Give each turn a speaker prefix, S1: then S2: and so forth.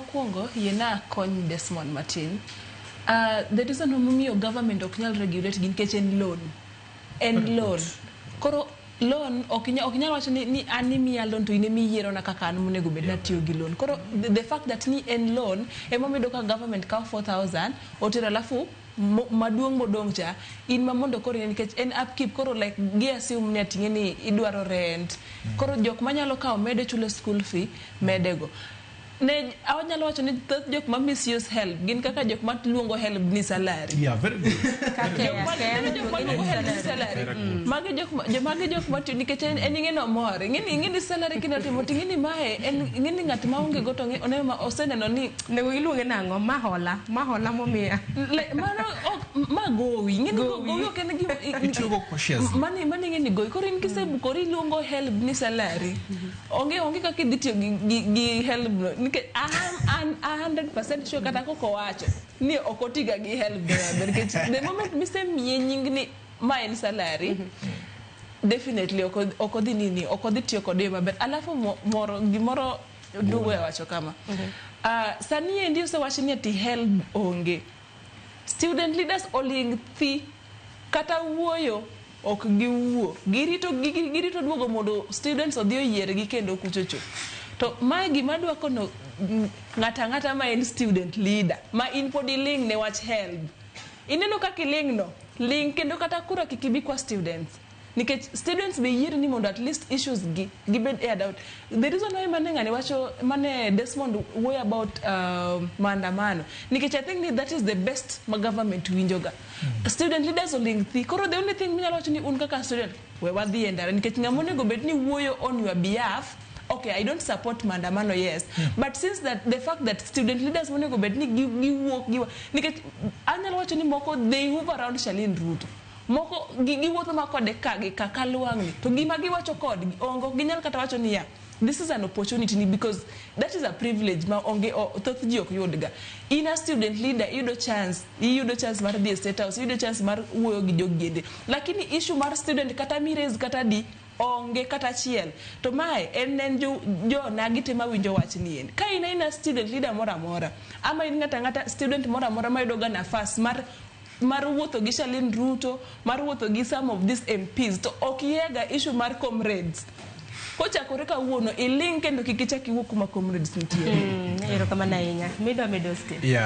S1: mokwongo yena kony Desmond Martin. The reason momiyo government ok nyal regulate gin nikech en loan. En loan. Koro loan ok nyal wacho ni an imiya loan to in imiyiero na kaka an monego bed na tiyo gi loan. Koro the fact that ni en loan ema medo ka government kawo 4,000 otero alafu maduong modong cha in mamondo koro nikech en upkeep koro like gi assume ni atinge ni idwaro rent. Koro jok manyalo kawo mede chulo school fee medego. Ne awanyalo wacho ni thoth jok ma misuse HELB gin kaka jok ma luongo HELB ni salary.
S2: Yeah, very good.
S1: Magi jok ma tiyo nikech en ing'eno mor. Ing'eni salary kinatimo ting'eni mae en ing'eni ng'at ma onge go to one ma oseneno ni
S3: nego iluonge nang'o mahola momiya.
S1: Mano ma gowi. Ing'eni gowi ok en gi
S2: Itugo kwa shares.
S1: Mani ing'eni gowi. Koro in kisebukori iluongo HELB ni salary. Onge kaka idhi tiyo gi HELB no. I'm 100% sure kata koko wacho ni okotiga gi HELB because the moment me say miye nying ni ma en salary definitely okodhi tiyo kode maber. Alafu gimoro duwe wacho kama sani endi osewacho ni ati HELB onge. Student leaders oling thi kata wuoyo ok giwuo girito duogo mondo students odhi oyiergi kendo kuchocho. To mae gima dwa kono ng'ata ma en student leader ma in pod iling ne wach HELB. Ineno kaka iling no ling kendo kata kura kikibi kwa students nikech students be yier ni mondo at least issues gi bed aired out. The reason why mane Desmond worry about maandamano nikech I think that is the best ma government winjoga. Student leaders oling thi koro the only thing minyalo wacho ni un kaka student we wadhi endara nikech ng'amonego bed ni wuoyo on your behalf. Okay, I don't support maandamano, yes. But since the fact that student leaders monego bed ni giwuok nikech anyalo wacho ni moko they move around Shalin route. Moko giwuotho makode kaka luangni. To gima giwacho kod ongo ginyal kata wacho ni ya. This is an opportunity because that is a privilege ma onge thoth ji ok yudga. In a student leader yudo chance mar dhi state house, yudo chance mar wuoyo gi jogede. Lakini issue mar student kata miraise kata di onge kata chiel. To mae en jo nagi tema winjo wach ni en. Ka ina student leader mora mora ama in ngata student mora mora ma yudo ga nafas mar wuotho gi Shalin Ruto, mar wuotho gi some of these MPs to ok yega issue mar comrades. Kochakore kawuono iling kendo kikichaki wuok kuma comrades nitie.
S3: Erokamano ahinya. Medo state.
S2: Yeah.